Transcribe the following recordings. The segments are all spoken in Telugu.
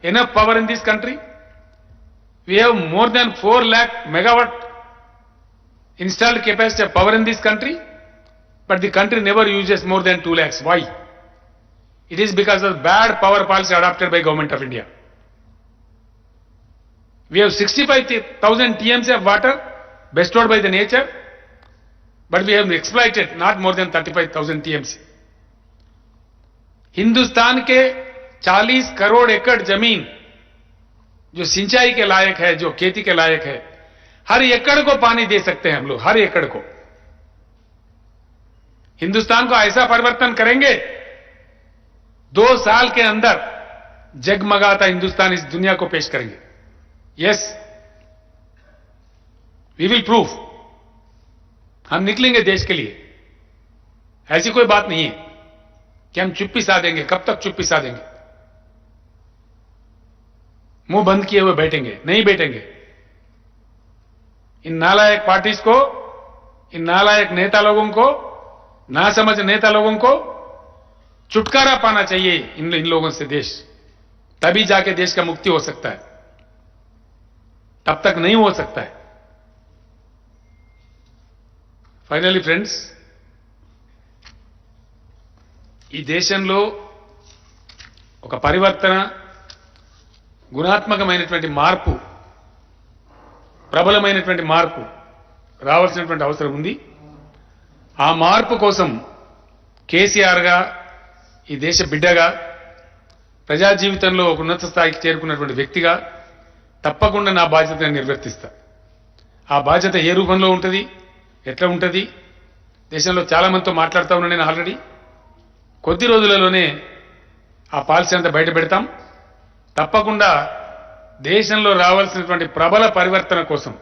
enough power in this country. We have more than 4 lakh megawatt installed capacity of power in this country, but the country never uses more than 2 lakhs. Why? It is because of bad power policy adopted by Government of India. We have 65,000 TMC of water bestowed by the nature, but we have exploited not more than 35,000 TMC. Hindustan के 40 करोड़ एकड़ जमीन जो सिंचाई के लायक है, जो खेती के लायक है, हर एकड़ को पानी दे सकते हैं हम लोग, हर एकड़ को। हिंदुस्तान को ऐसा परिवर्तन करेंगे 2 साल के अंदर जगमगाता हिंदुस्तान इस दुनिया को पेश करेंगे। Yes, we will prove. हम निकलेंगे देश के लिए। ऐसी कोई बात नहीं है कि हम चुप्पी साधेंगे। कब तक चुप्पी साधेंगे? मुंह बंद किए हुए बैठेंगे? नहीं बैठेंगे। इन नालायक पार्टीज को, इन नालायक नेता लोगों को, नासमझ नेता लोगों को छुटकारा पाना चाहिए इन लोगों से देश। तभी जाके देश का मुक्ति हो सकता है, तब तक नहीं हो सकता है। फाइनली फ्रेंड्स, ఈ దేశంలో ఒక పరివర్తన, గుణాత్మకమైనటువంటి మార్పు, ప్రబలమైనటువంటి మార్పు రావాల్సినటువంటి అవసరం ఉంది. ఆ మార్పు కోసం కేసీఆర్గా, ఈ దేశ బిడ్డగా, ప్రజా జీవితంలో ఒక ఉన్నత స్థాయికి చేరుకున్నటువంటి వ్యక్తిగా తప్పకుండా నా బాధ్యతను నిర్వర్తిస్తా. ఆ బాధ్యత ఏ రూపంలో ఉంటుంది, ఎట్లా ఉంటుంది? దేశంలో చాలా మందితో మాట్లాడుతూ ఉన్నా నేను ఆల్రెడీ. కొద్ది రోజులలోనే ఆ పాలసీ అంతా బయట పెడతాం. తప్పకుండా దేశంలో రావాల్సినటువంటి ప్రబల పరివర్తన కోసం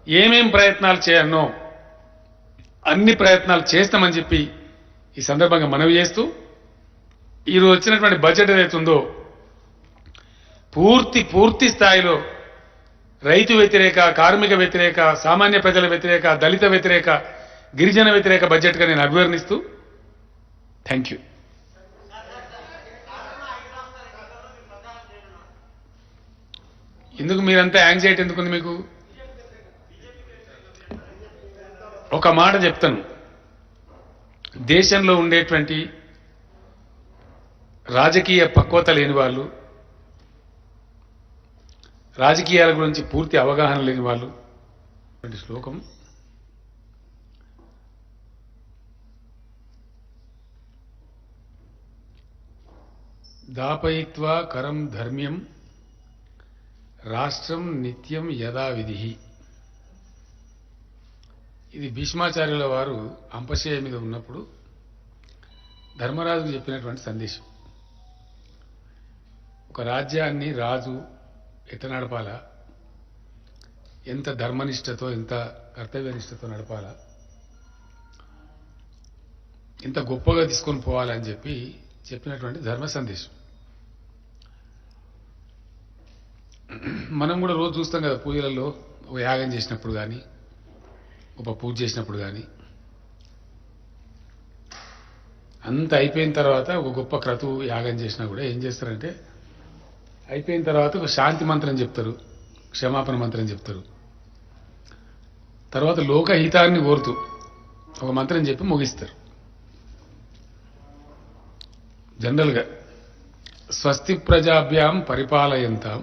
ఏమేం ప్రయత్నాలు చేయాలనో అన్ని ప్రయత్నాలు చేస్తామని చెప్పి ఈ సందర్భంగా మనవి చేస్తూ, ఈరోజు వచ్చినటువంటి బడ్జెట్ ఏదైతే ఉందో పూర్తి స్థాయిలో రైతు వ్యతిరేక, కార్మిక వ్యతిరేక, సామాన్య ప్రజల వ్యతిరేక, దళిత వ్యతిరేక, గిరిజన వ్యతిరేక బడ్జెట్గా నేను అభివర్ణిస్తూ థ్యాంక్ యూ. ఎందుకు మీరంతా యాంగ్జైటీ ఎందుకుంది మీకు? ఒక మాట చెప్తాను. దేశంలో ఉండేటువంటి రాజకీయ పక్వత లేని వాళ్ళు, రాజకీయాల గురించి పూర్తి అవగాహన లేని వాళ్ళు, శ్లోకం దాపయిత్వా కరం ధర్మ్యం రాష్ట్రం నిత్యం యథావిధి. ఇది భీష్మాచార్యుల వారు అంపశయ్య మీద ఉన్నప్పుడు ధర్మరాజుకు చెప్పినటువంటి సందేశం. ఒక రాజ్యాన్ని రాజు ఎట్లా నడపాలా, ఎంత ధర్మనిష్టతో, ఎంత కర్తవ్యనిష్టతో నడపాలా, ఎంత గొప్పగా తీసుకొని పోవాలని చెప్పినటువంటి ధర్మ సందేశం. మనం కూడా రోజు చూస్తాం కదా, పూజలలో ఒక యాగం చేసినప్పుడు కానీ, ఒక పూజ చేసినప్పుడు కానీ, అంత అయిపోయిన తర్వాత ఒక గొప్ప క్రతువు యాగం చేసినా కూడా ఏం చేస్తారంటే, అయిపోయిన తర్వాత ఒక శాంతి మంత్రం చెప్తారు, క్షమాపణ మంత్రం చెప్తారు. తర్వాత లోకహితాన్ని కోరుతూ ఒక మంత్రం చెప్పి ముగిస్తారు. జనరల్గా స్వస్తి ప్రజాభ్యాం పరిపాలయంతాం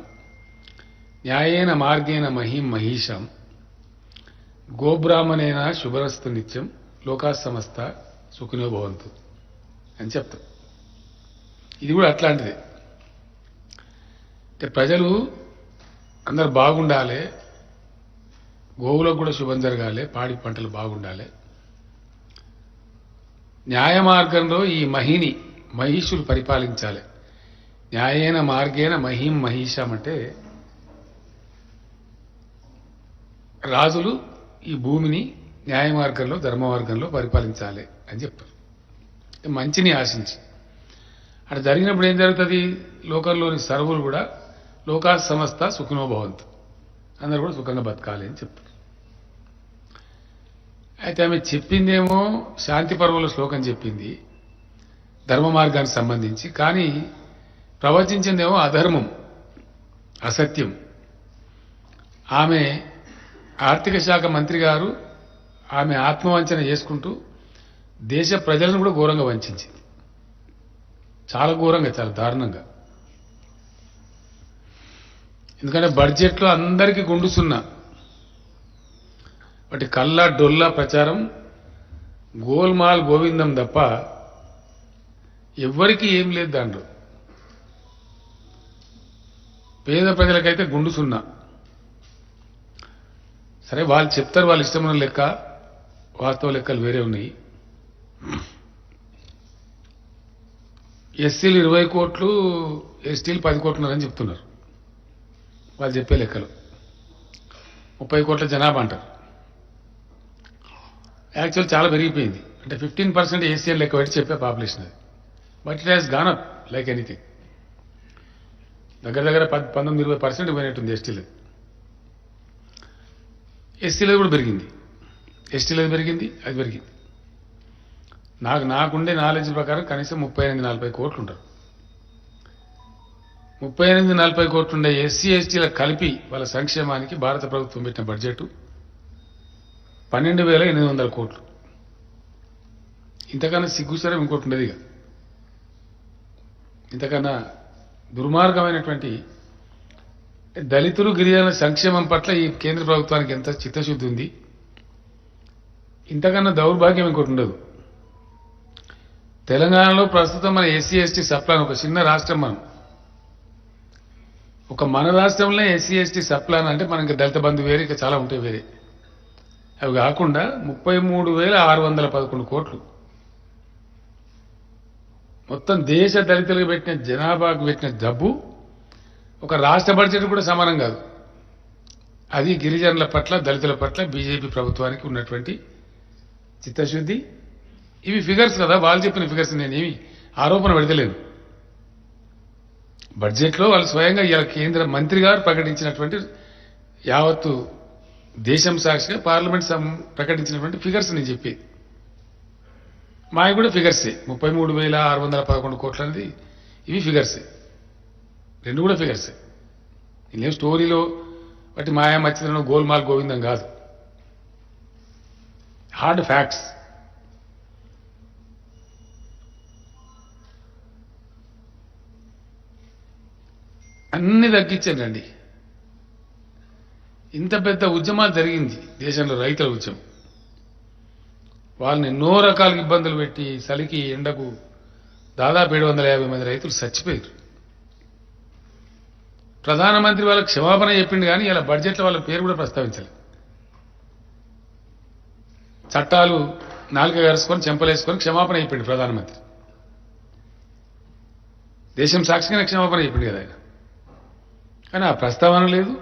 న్యాయేన మార్గేణ మహిం మహిషాం గోబ్రాహ్మణేన శుభరస్తు నిత్యం లోకా సమస్త సుఖినో భవంతు అని చెప్తాం. ఇది కూడా అట్లాంటిదే. అంటే ప్రజలు అందరు బాగుండాలి, గోవులకు కూడా శుభం జరగాలి, పాడి పంటలు బాగుండాలి. న్యాయ మార్గంలో ఈ మహిషులు పరిపాలించాలి. న్యాయేన మార్గేణ మహిం మహిషాం అంటే రాజులు ఈ భూమిని న్యాయ మార్గంలో, ధర్మ మార్గంలో పరిపాలించాలి అని చెప్పారు. మంచిని ఆశించి అక్కడ జరిగినప్పుడు ఏం జరుగుతుంది? లోకంలోని సర్వులు కూడా లోకా సమస్త సుఖినో భవంతు, అందరూ కూడా సుఖంగా బతకాలి అని చెప్పారు. అయితే ఆమె చెప్పిందేమో శాంతి పర్వంలో శ్లోకం చెప్పింది ధర్మ మార్గానికి సంబంధించి, కానీ ప్రవచించిందేమో అధర్మం. అసత్యం. ఆమె ఆర్థిక శాఖ మంత్రి గారు ఆమె ఆత్మవంచన చేసుకుంటూ దేశ ప్రజలను కూడా ఘోరంగా వంచింది. చాలా ఘోరంగా, చాలా దారుణంగా. ఎందుకంటే బడ్జెట్లో అందరికీ గుండుసున్నా వాటి కల్లా డొల్లా ప్రచారం గోల్మాల్ గోవిందం తప్ప ఎవ్వరికీ ఏం లేదు దాంట్లో. పేద ప్రజలకైతే గుండు సున్నా. సరే వాళ్ళు చెప్తారు వాళ్ళ ఇష్టమైన లెక్క, వాస్తవ లెక్కలు వేరే ఉన్నాయి. ఎస్సీలు 20 కోట్లు, ఎస్టీలు 10 కోట్లున్నారని చెప్తున్నారు వాళ్ళు చెప్పే లెక్కలు. 30 కోట్ల జనాభా అంటారు. యాక్చువల్ చాలా పెరిగిపోయింది. అంటే 15% ఏసీఎల్ లెక్క పెట్టి చెప్పే పాపులేషన్ అది. But it has gone up like anything. దగ్గర దగ్గర 19-20% పోయినట్టుంది ఎస్టీలు. ఎస్సీలది కూడా పెరిగింది, ఎస్టీలది పెరిగింది, అది పెరిగింది. నాకుండే నాలెడ్జ్ ప్రకారం కనీసం 38-40 కోట్లు ఉంటారు. 38-40 కోట్లు ఉండే ఎస్సీ ఎస్టీలకు కలిపి వాళ్ళ సంక్షేమానికి భారత ప్రభుత్వం పెట్టిన బడ్జెట్ 12,800 కోట్లు. ఇంతకన్నా సిగ్గుసరం ఇంకోటి ఉండదు. ఇక ఇంతకన్నా దుర్మార్గమైనటువంటి దళితులు గిరిజనుల సంక్షేమం పట్ల ఈ కేంద్ర ప్రభుత్వానికి ఎంత చిత్తశుద్ధి ఉంది, ఇంతకన్నా దౌర్భాగ్యం ఇంకోటి ఉండదు. తెలంగాణలో ప్రస్తుతం మన ఎస్సీ ఎస్టీ సప్లాన్, ఒక చిన్న రాష్ట్రం మనం, మన రాష్ట్రంలో ఎస్సీ ఎస్టీ సప్లాన్ అంటే మనకి దళిత బంధు వేరే, ఇక చాలా ఉంటాయి వేరే. అవి కాకుండా 33,611 కోట్లు మొత్తం దేశ దళితులకు పెట్టిన, జనాభాకు పెట్టిన డబ్బు ఒక రాష్ట్ర బడ్జెట్ కూడా సమానం కాదు. అది గిరిజనుల పట్ల, దళితుల పట్ల బీజేపీ ప్రభుత్వానికి ఉన్నటువంటి చిత్తశుద్ధి. ఇవి ఫిగర్స్ కదా, వాళ్ళు చెప్పిన ఫిగర్స్, నేనేమి ఆరోపణ పెడతలేను. బడ్జెట్లో వాళ్ళు స్వయంగా ఇలా కేంద్ర మంత్రి గారు ప్రకటించినటువంటి, యావత్తు దేశం సాక్షిగా పార్లమెంట్ ప్రకటించినటువంటి ఫిగర్స్ నేను చెప్పేది. మావి కూడా ఫిగర్సే. 33,611 కోట్లు అనేది ఇవి ఫిగర్సే, రెండు కూడా ఫిగర్సే. ఇల్లేం స్టోరీలో వాటి మాయా మచ్చిదనం గోల్మాల్ గోవిందం కాదు, హార్డ్ ఫ్యాక్ట్స్. అన్ని తగ్గించండి. ఇంత పెద్ద ఉద్యమాలు జరిగింది దేశంలో, రైతుల ఉద్యమం. వాళ్ళని ఎన్నో రకాల ఇబ్బందులు పెట్టి, చలికి ఎండకు దాదాపు 750 మంది రైతులు చచ్చిపోయారు. ప్రధానమంత్రి వాళ్ళకి క్షమాపణ చెప్పిండు కానీ ఇలా బడ్జెట్లో వాళ్ళ పేరు కూడా ప్రస్తావించలేదు. చట్టాలు నాలుక గరుచుకొని చెంపలేసుకొని క్షమాపణ చెప్పిండు ప్రధానమంత్రి. దేశం సాక్షిగానే క్షమాపణ చెప్పిండు కదా ఆయన. కానీ ఆ ప్రస్తావన లేదు.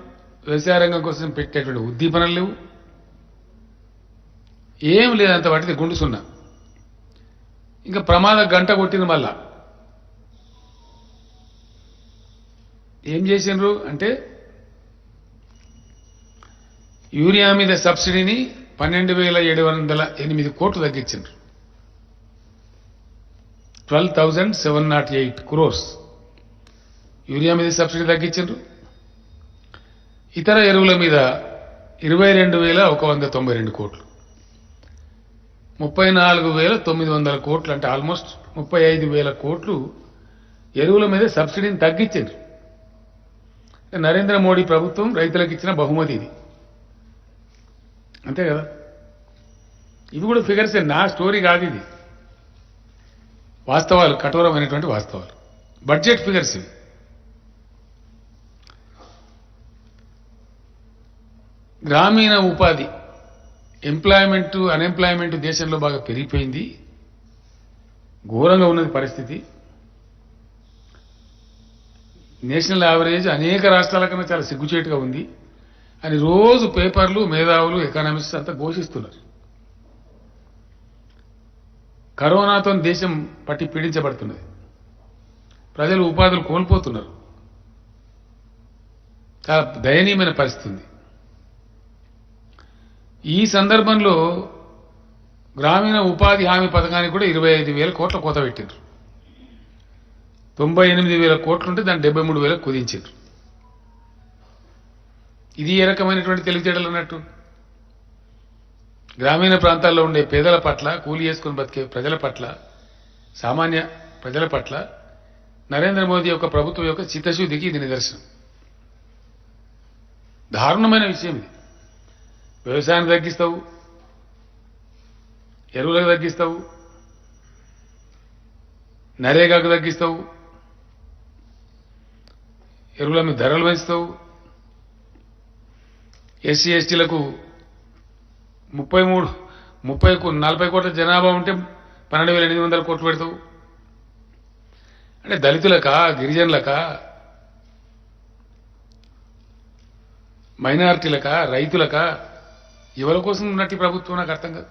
వ్యవసాయ రంగం కోసం పెట్టేటువంటి ఉద్దీపనలు లేవు, ఏం లేదంత వాటిది గుండు సున్నా. ఇంకా ప్రమాద గంట కొట్టింది. మళ్ళా ఏం చేసిండ్రు అంటే, యూరియా మీద సబ్సిడీని 12,708 కోట్లు తగ్గించిండ్రు. 12,708 crores యూరియా మీద సబ్సిడీ తగ్గించిండ్రు. ఇతర ఎరువుల మీద 22,192 కోట్లు, 34,900 కోట్లు, అంటే ఆల్మోస్ట్ 35,000 కోట్లు ఎరువుల మీద సబ్సిడీని తగ్గించారు. నరేంద్ర మోడీ ప్రభుత్వం రైతులకు ఇచ్చిన బహుమతి ఇది, అంతే కదా. ఇవి కూడా ఫిగర్సే, నా స్టోరీ కాదు ఇది, వాస్తవాలు, కఠోరమైనటువంటి వాస్తవాలు, బడ్జెట్ ఫిగర్స్ ఇవి. గ్రామీణ ఉపాధి, ఎంప్లాయ్మెంట్, అన్ఎంప్లాయ్మెంట్ దేశంలో బాగా పెరిగిపోయింది, ఘోరంగా ఉన్నది పరిస్థితి. నేషనల్ యావరేజ్ అనేక రాష్ట్రాల కన్నా చాలా సిగ్గుచేటుగా ఉంది అని రోజు పేపర్లు, మేధావులు, ఎకానమిస్ట్స్ అంతా ఘోషిస్తున్నారు. కరోనాతో దేశం పట్టి పీడించబడుతున్నది, ప్రజలు ఉపాధులు కోల్పోతున్నారు, చాలా దయనీయమైన పరిస్థితి ఉంది. ఈ సందర్భంలో గ్రామీణ ఉపాధి హామీ పథకానికి కూడా 25,000 కోట్ల కోత పెట్టారు. 98,000 కోట్లుంటే దాన్ని 73,000 కుదించారు. ఇది ఏ రకమైనటువంటి తెలివితేటలు అన్నట్టు? గ్రామీణ ప్రాంతాల్లో ఉండే పేదల పట్ల, కూలి చేసుకుని బతికే ప్రజల పట్ల, సామాన్య ప్రజల పట్ల నరేంద్ర మోదీ యొక్క ప్రభుత్వం యొక్క చిత్తశుద్ధికి ఇది నిదర్శనం. దారుణమైన విషయం ఇది. వ్యవసాయాన్ని తగ్గిస్తావు, ఎరువులకు తగ్గిస్తావు, నరేగాకు తగ్గిస్తావు, ఎరువుల మీద ధరలు పెంచుతావు, ఎస్సీ ఎస్టీలకు 40 కోట్ల జనాభా ఉంటే 12,800 కోట్లు పెడతావు. అంటే దళితులకా, గిరిజనులకా, మైనారిటీలకా, రైతులకా, ఎవరి కోసం ఉన్నట్టు ప్రభుత్వం నాకు అర్థం కాదు.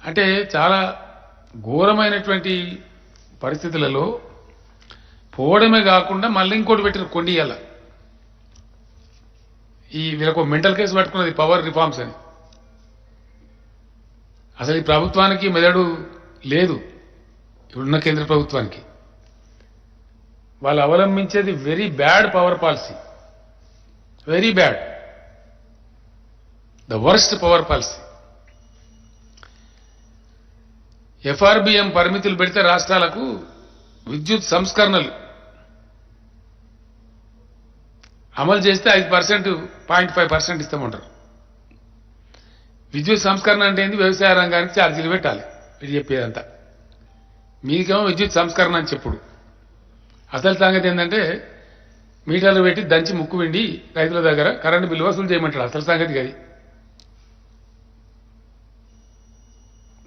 అంటే చాలా ఘోరమైనటువంటి పరిస్థితులలో పోవడమే కాకుండా మళ్ళీ ఇంకోటి పెట్టిన కొండియాల ఈ వీళ్ళకు మెంటల్ కేసు పట్టుకున్నది పవర్ రిఫార్మ్స్ అని. అసలు ఈ ప్రభుత్వానికి మెదడు లేదు, ఇప్పుడున్న కేంద్ర ప్రభుత్వానికి. వాళ్ళు అవలంబించేది very bad power policy, very bad, the worst power policy. FRBM పరిమితులు పెడితే రాష్ట్రాలకు విద్యుత్ సంస్కరణలు అమలు చేస్తే 5%, 0.5% ఇస్తామంటారు. విద్యుత్ సంస్కరణ అంటే ఏంది? వ్యవసాయ రంగానికి ఛార్జీలు పెట్టాలి. ఇది చెప్పేదంతా మీకేమో విద్యుత్ సంస్కరణ అని చెప్పుడు. అసలు సంగతి ఏంటంటే మీటర్లు పెట్టి దంచి ముక్కు వెండి రైతుల దగ్గర కరెంటు బిల్లు వసూలు చేయమంటాడు. అసలు సంగతి అది.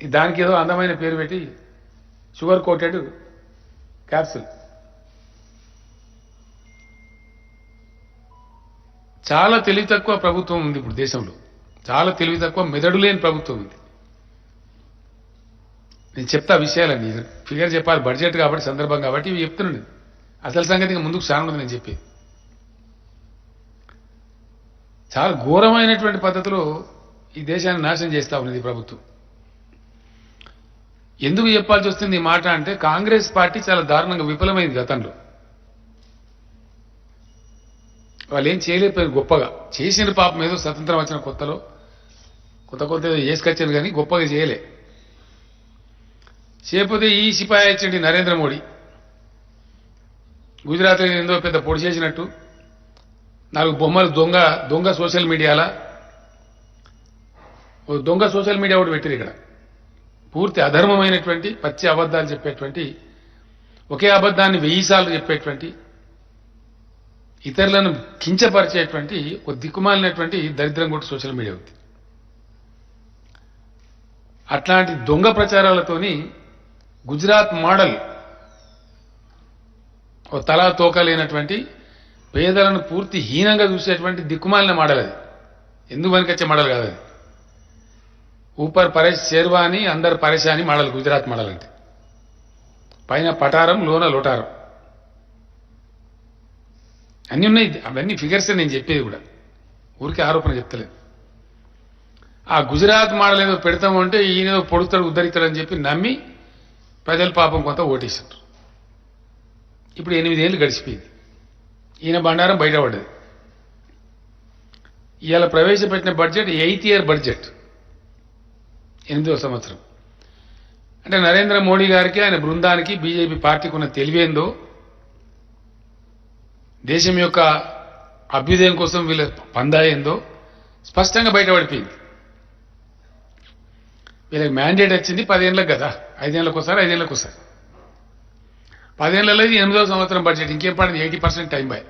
దానికి ఏదో అందమైన పేరు పెట్టి షుగర్ కోటెడ్ క్యాప్సూల్. చాలా తెలివి తక్కువ ప్రభుత్వం ఉంది ఇప్పుడు దేశంలో. చాలా తెలివి తక్కువ, మెదడు లేని ప్రభుత్వం ఉంది. నేను చెప్తా విషయాలన్నీ, ఫిగర్ చెప్పాలి, బడ్జెట్ కాబట్టి, సందర్భం కాబట్టి ఇవి చెప్తున్నాను. అసలు సంగతి ఇంకా ముందుకు సాగుంది నేను చెప్పేది. చాలా ఘోరమైనటువంటి పద్ధతిలో ఈ దేశాన్ని నాశనం చేస్తా ఉన్నది ప్రభుత్వం. ఎందుకు చెప్పాల్సి వస్తుంది ఈ మాట అంటే, కాంగ్రెస్ పార్టీ చాలా దారుణంగా విఫలమైంది గతంలో. వాళ్ళు ఏం చేయలేకపోయారు గొప్పగా. చేసిన పాపం ఏదో స్వతంత్రం వచ్చిన కొత్తలో కొత్త ఏదో చేసుకొచ్చాను కానీ గొప్పగా చేయలే. చేయకపోతే ఈ సిపాయి ఇచ్చండి నరేంద్ర మోడీ గుజరాత్లో ఏందో పెద్ద పొడి చేసినట్టు 4 బొమ్మలు దొంగ సోషల్ మీడియాలా దొంగ సోషల్ మీడియా ఒకటి పెట్టారు ఇక్కడ. పూర్తి అధర్మమైనటువంటి పచ్చి అబద్ధాలు చెప్పేటువంటి, ఒకే అబద్ధాన్ని 1000 సార్లు చెప్పేటువంటి, ఇతరులను కించపరిచేటువంటి ఒక దిక్కుమాలినటువంటి దరిద్రం కూడా సోషల్ మీడియా ఉంది. అట్లాంటి దొంగ ప్రచారాలతోని గుజరాత్ మోడల్ ఓ తలా తోకలేనటువంటి పేదలను పూర్తి హీనంగా చూసేటువంటి దిక్కుమాలిన మోడల్ అది. ఎందుకు పనికొచ్చే మోడల్ కాదు అది. ఊపర్ పరేష్ షేర్వాని అందరు పరేషాని మోడల్ గుజరాత్ మోడల్ అంటే. పైన పటారం, లోన లోటారం అన్నీ ఉన్నాయి. అవన్నీ ఫిగర్స్ నేను చెప్పేది కూడా, ఊరికి ఆరోపణ చెప్తలేదు. ఆ గుజరాత్ మోడల్ ఏదో పెడతాము అంటే ఈయనేదో పొడుతాడు ఉద్ధరిస్తాడని చెప్పి నమ్మి ప్రజల పాపం కొంత ఓటేశారు. ఇప్పుడు 8 ఏళ్ళు గడిచిపోయింది. ఈయన బండారం బయటపడ్డది. ఇవాళ ప్రవేశపెట్టిన బడ్జెట్ 8th ఇయర్ బడ్జెట్, 8వ సంవత్సరం. అంటే నరేంద్ర మోడీ గారికి, ఆయన బృందానికి, బీజేపీ పార్టీకి ఉన్న తెలివేందో, దేశం యొక్క అభ్యుదయం కోసం వీళ్ళ పందా ఏందో స్పష్టంగా బయటపడిపోయింది. వీళ్ళకి మ్యాండేట్ వచ్చింది 10 ఏళ్ళకి కదా, 5 ఏళ్ళకి ఒకసారి, 5 ఏళ్ళకి ఒకసారి. 10 ఏళ్ళలో 8వ సంవత్సరం బడ్జెట్. ఇంకేం పడింది? 80% టైం బాయ్.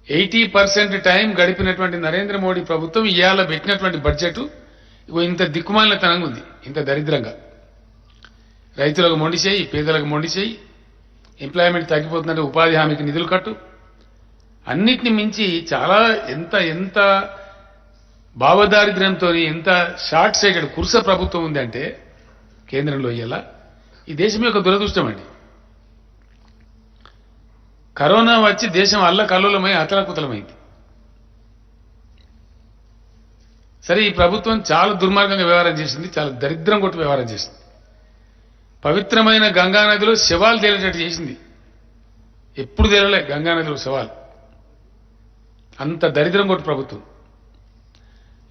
80% టైం గడిపినటువంటి నరేంద్ర మోడీ ప్రభుత్వం ఇవాళ పెట్టినటువంటి బడ్జెట్ ఇంత దిక్కుమాలినతనంగా ఉంది, ఇంత దరిద్రంగా. రైతులకు మొండి చేయి, పేదలకు మొండి చేయి, ఎంప్లాయ్మెంట్ తగ్గిపోతుందంటే ఉపాధి హామీకి నిధులు కట్టు, అన్నిటిని మించి చాలా ఎంత భావదారిద్ర్యంతో, ఎంత షార్ట్ సైటెడ్ కుర్స ప్రభుత్వం ఉందంటే కేంద్రంలో ఇయ్యాల. ఈ దేశం యొక్క దురదృష్టం అండి. కరోనా వచ్చి దేశం అల్లకల్లోలమై అతలకుతలమైంది. సరే, ఈ ప్రభుత్వం చాలా దుర్మార్గంగా వ్యవహారం చేసింది, చాలా దరిద్రం కొట్టి వ్యవహారం చేసింది. పవిత్రమైన గంగా నదిలో శవాలు తేలేటట్టు చేసింది ఎప్పుడు తేలలే గంగానదిలో సవాల్. అంత దరిద్రం కొట్టు ప్రభుత్వం.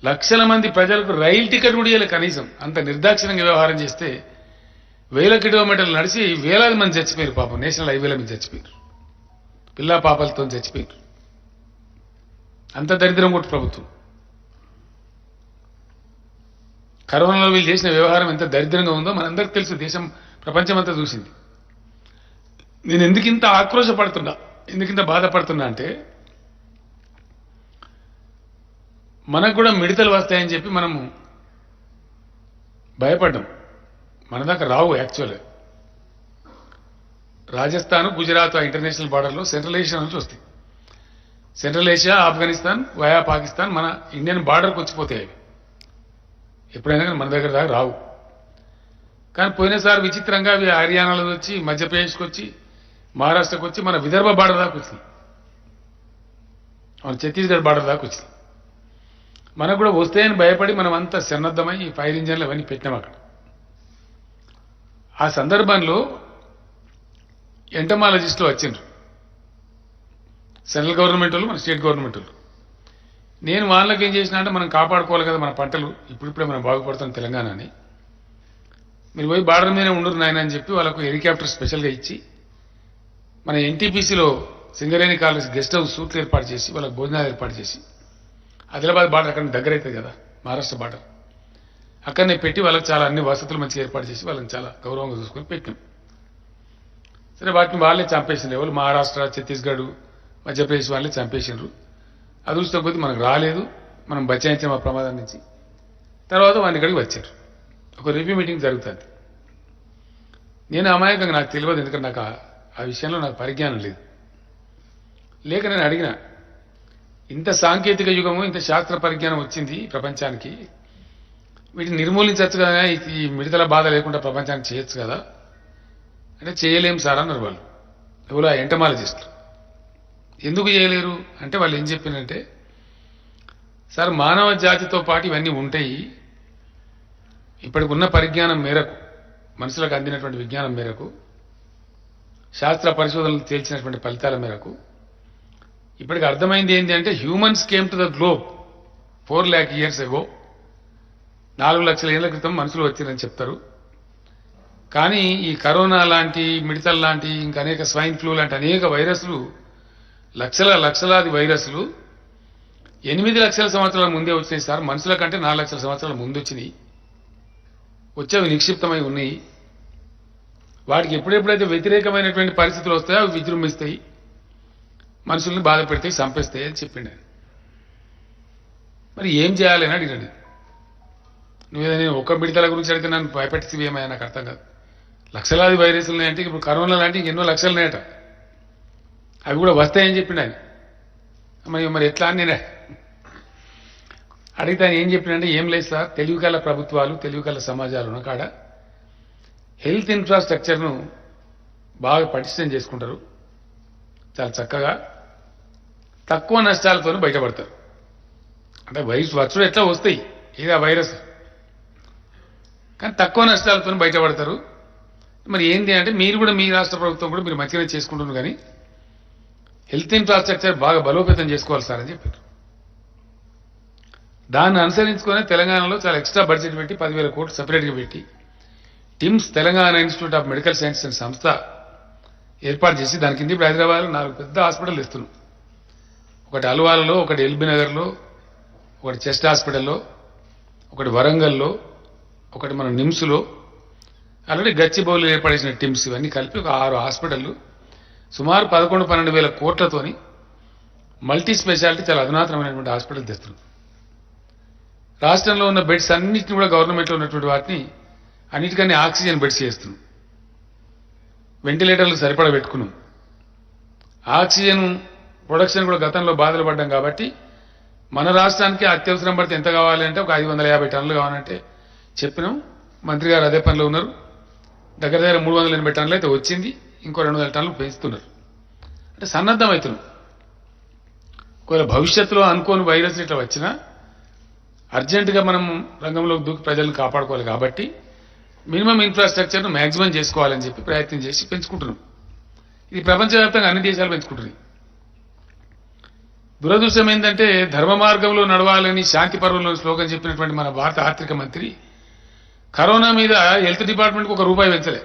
లక్షల మంది ప్రజలకు రైలు టికెట్ కూడా ఇవ్వలే కనీసం. అంత నిర్దాక్షిణ్యంగా వ్యవహారం చేస్తే వేల కిలోమీటర్లు నడిచి వేలాది మంది చచ్చిపోయారు. పాపం నేషనల్ హైవేల మీద చచ్చిపోయారు. పిల్లా పాపలతో చచ్చిపోయారు. అంత దరిద్రం కొట్టు ప్రభుత్వం. కరోనాలో వీళ్ళు చేసిన వ్యవహారం ఎంత దరిద్రంగా ఉందో మనందరికీ తెలుసు. దేశం ప్రపంచమంతా చూసింది. నేను ఎందుకింత ఆక్రోశపడుతున్నా, ఎందుకింత బాధపడుతున్నా అంటే మనకు కూడా మిడతలు వస్తాయని చెప్పి మనము భయపడ్డాం. మన దాకా రావు. యాక్చువల్గా రాజస్థాన్, గుజరాత్ ఇంటర్నేషనల్ బార్డర్లో సెంట్రల్ ఏషియా నుంచి వస్తాయి. Central Asia, Afghanistan, via Pakistan, మన ఇండియన్ బార్డర్కి వచ్చిపోతాయి అవి. ఎప్పుడైనా కానీ మన దగ్గర దాకా రావు. కానీ పోయినసారి విచిత్రంగా అవి హర్యానాలో వచ్చి, మధ్యప్రదేశ్కి వచ్చి, మహారాష్ట్రకు వచ్చి, మన విదర్భ బార్డర్ దాకా వచ్చింది. మన ఛత్తీస్గఢ్ బార్డర్ దాకా వచ్చింది. మనకు కూడా వస్తాయని భయపడి మనం అంతా సన్నద్ధమై ఫైర్ ఇంజన్లు అవన్నీ పెట్టినాం అక్కడ. ఆ సందర్భంలో ఎంటమాలజిస్టులు వచ్చిండ్రు. సెంట్రల్ గవర్నమెంట్ వాళ్ళు, మన స్టేట్ గవర్నమెంట్ వాళ్ళు. నేను వాళ్ళకి ఏం చేసినా అంటే మనం కాపాడుకోవాలి కదా మన పంటలు, ఇప్పుడిప్పుడే మనం బాగుపడుతాం తెలంగాణ అని. మీరు పోయి బార్డర్ మీదనే ఉండరు నాయన అని చెప్పి వాళ్ళకు హెలికాప్టర్ స్పెషల్గా ఇచ్చి మన ఎన్టీపీసీలో సింగరేణి కాలేజ్ గెస్ట్ హౌస్ సూట్లు ఏర్పాటు చేసి వాళ్ళకి భోజనాలు ఏర్పాటు చేసి, ఆదిలాబాద్ బార్డర్ అక్కడ దగ్గర అవుతుంది కదా మహారాష్ట్ర బార్డర్, అక్కడనే పెట్టి వాళ్ళకి చాలా అన్ని వసతులు మంచిగా ఏర్పాటు చేసి వాళ్ళని చాలా గౌరవంగా చూసుకొని పెట్టినాం. సరే వాటిని వాళ్ళే చంపేసిండ్రు. ఎవరు మహారాష్ట్ర, ఛత్తీస్గఢ్, మధ్యప్రదేశ్ వాళ్ళే చంపేసిండ్రు. అదృష్టం కొద్దీ మనకు రాలేదు. మనం బచాయించాం ఆ ప్రమాదం నుంచి. తర్వాత వాడిని ఇక్కడికి వచ్చారు. ఒక రివ్యూ మీటింగ్ జరుగుతుంది. నేను అమాయకంగా, నాకు తెలియదు, ఎందుకంటే నాకు ఆ విషయంలో నాకు పరిజ్ఞానం లేదు. లేక నేను అడిగిన, ఇంత సాంకేతిక యుగము, ఇంత శాస్త్ర పరిజ్ఞానం వచ్చింది ప్రపంచానికి, వీటిని నిర్మూలించవచ్చు కదా, ఈ మిడతల బాధ లేకుండా ప్రపంచానికి చేయొచ్చు కదా అంటే చేయలేం సార్ అన్నారు వాళ్ళు. ఎవరు? ఆ ఎంటమాలజిస్టులు. ఎందుకు చేయలేరు అంటే వాళ్ళు ఏం చెప్పినంటే, సార్ మానవ జాతితో పాటు ఇవన్నీ ఉంటాయి. ఇప్పటికున్న పరిజ్ఞానం మేరకు, మనుషులకు అందినటువంటి విజ్ఞానం మేరకు, శాస్త్ర పరిశోధనలు తేల్చినటువంటి ఫలితాల మేరకు ఇప్పటికి అర్థమైంది ఏంటి అంటే, humans came to the globe 4 lakh years ago. 4 లక్షల ఏళ్ల క్రితం మనుషులు వచ్చారని చెప్తారు. కానీ ఈ కరోనా లాంటి, మిడతల్ లాంటి, ఇంకా అనేక స్వైన్ ఫ్లూ లాంటి అనేక వైరస్లు, లక్షలాది వైరస్లు 8 లక్షల సంవత్సరాల ముందే వచ్చినాయి సార్. మనుషుల కంటే 4 లక్షల సంవత్సరాల ముందు వచ్చినాయి. వచ్చేవి నిక్షిప్తమై ఉన్నాయి. వాటికి ఎప్పుడెప్పుడైతే వ్యతిరేకమైనటువంటి పరిస్థితులు వస్తాయో అవి విజృంభిస్తాయి, మనుషుల్ని బాధ పెడతాయి, చంపేస్తాయి అని చెప్పిండు. మరి ఏం చేయాలి అని అడిగాడు. నువ్వేదో నేను ఒక్క మిడతల గురించి అడిగితే నన్ను భయపెట్టి ఏమయ్యా, నాకు అర్థం కాదు. లక్షలాది వైరస్లు ఉన్నాయంటే, ఇప్పుడు కరోనా లాంటి ఎన్నో లక్షలు ఉన్నాయట, అవి కూడా వస్తాయని చెప్పిండు ఆయన. మరి ఎట్లా అని నేను అడిగితే ఆయన ఏం చెప్పిండంటే, ఏం లేదు సార్, తెలివికల ప్రభుత్వాలు, తెలివికల సమాజాలు ఉన్న కాడ హెల్త్ ఇన్ఫ్రాస్ట్రక్చర్ను బాగా పటిష్టం చేసుకుంటారు, చాలా చక్కగా తక్కువ నష్టాలతో బయటపడతారు. అంటే వచ్చుడు ఎట్లా వస్తాయి, ఏది ఆ వైరస్, కానీ తక్కువ నష్టాలతో బయటపడతారు. మరి ఏంటి అంటే, మీరు కూడా మీ రాష్ట్ర ప్రభుత్వం కూడా మీరు మంచిగానే చేసుకుంటున్నారు, కానీ హెల్త్ ఇన్ఫ్రాస్ట్రక్చర్ బాగా బలోపేతం చేసుకోవాలి సార్ అని చెప్పారు. దాన్ని అనుసరించుకునే తెలంగాణలో చాలా ఎక్స్ట్రా బడ్జెట్ పెట్టి 10,000 కోట్లు సెపరేట్గా పెట్టి TIMS, Telangana institute of medical science and సంస్థ ఏర్పాటు చేసి దాని కింద ఇప్పుడు హైదరాబాద్లో 4 పెద్ద హాస్పిటల్ ఇస్తున్నాం. ఒకటి అల్వాలలో, ఒకటి ఎల్బీ నగర్లో, ఒకటి చెస్ట్ హాస్పిటల్లో, ఒకటి వరంగల్లో, ఒకటి మన నిమ్స్లో, ఆల్రెడీ గచ్చిబౌలిలో ఏర్పడేసిన టిమ్స్, ఇవన్నీ కలిపి ఒక 6 హాస్పిటళ్లు సుమారు 11-12 వేల కోట్లతోని మల్టీ స్పెషాలిటీ చాలా అధునాతనమైనటువంటి హాస్పిటల్ తెస్తున్నాం. రాష్ట్రంలో ఉన్న బెడ్స్ అన్నింటినీ కూడా గవర్నమెంట్లో ఉన్నటువంటి వాటిని అన్నిటికన్నా ఆక్సిజన్ బెడ్స్ చేస్తున్నాం. వెంటిలేటర్లు సరిపడా పెట్టుకున్నాం. ఆక్సిజన్ ప్రొడక్షన్ కూడా గతంలో బాధలు పడ్డాం కాబట్టి మన రాష్ట్రానికి అత్యవసరం పడితే ఎంత కావాలి అంటే ఒక 550 టన్నులు కావాలంటే చెప్పినాం. మంత్రి గారు అదే పనిలో ఉన్నారు. దగ్గర 380 టన్నులు అయితే వచ్చింది. ఇంకో 200 టన్నులు పెంచుతున్నారు. అంటే సన్నద్ధం అవుతున్నాం. ఒకవేళ భవిష్యత్తులో అనుకోని వైరస్ ఇట్లా వచ్చినా అర్జెంటుగా మనం రంగంలోకి దూకి ప్రజలను కాపాడుకోవాలి కాబట్టి మినిమం ఇన్ఫ్రాస్ట్రక్చర్ను మ్యాక్సిమం చేసుకోవాలని చెప్పి ప్రయత్నం చేసి పెంచుకుంటున్నాం. ఇది ప్రపంచవ్యాప్తంగా అన్ని దేశాలు పెంచుకుంటున్నాయి. దురదృష్టం ఏంటంటే ధర్మ మార్గంలో నడవాలని శాంతి పర్వంలో స్లోగన్ చెప్పినటువంటి మన భారత ఆర్థిక మంత్రి కరోనా మీద హెల్త్ డిపార్ట్మెంట్కి ₹1 పెంచలే,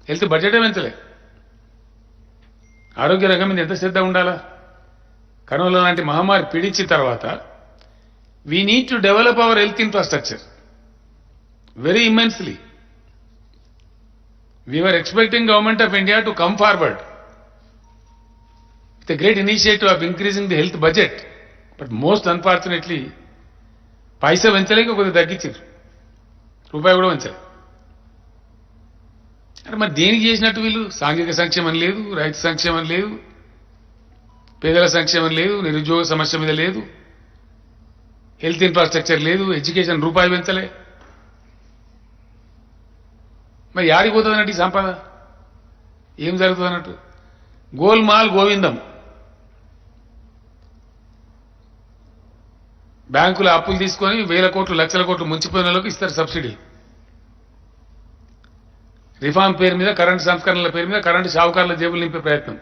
హెల్త్ బడ్జెటే పెంచలే. ఆరోగ్య రంగం మీద ఎంత శ్రద్ధ ఉండాలా? కరోనా లాంటి మహమ్మారి పీడించిన తర్వాత we need to develop our health infrastructure very immensely. We were expecting Government of India to come forward with a great initiative of increasing the health budget. But most unfortunately, పైసా పెంచలేక కొద్దిగా తగ్గించారు, ₹1 కూడా పెంచారు. అంటే మరి దేనికి చేసినట్టు వీళ్ళు? సాంఘిక సంక్షేమం లేదు, రైతు సంక్షేమం లేదు, పేదల సంక్షేమం లేదు, నిరుద్యోగ సమస్య మీద లేదు, హెల్త్ ఇన్ఫ్రాస్ట్రక్చర్ లేదు, ఎడ్యుకేషన్ ₹1 పెంచలే. మరి యాడికి పోతుంది అన్నట్టు ఈ సంపద? ఏం జరుగుతుంది అన్నట్టు? గోల్మాల్ గోవిందం. బ్యాంకుల అప్పులు తీసుకొని వేల కోట్లు లక్షల కోట్లు ముంచిపోయిన వాళ్ళకి ఇస్తారు సబ్సిడీ. రిఫార్మ్ పేరు మీద, కరెంటు సంస్కరణల పేరు మీద కరెంటు షావుకారుల జేబులు నింపే ప్రయత్నం.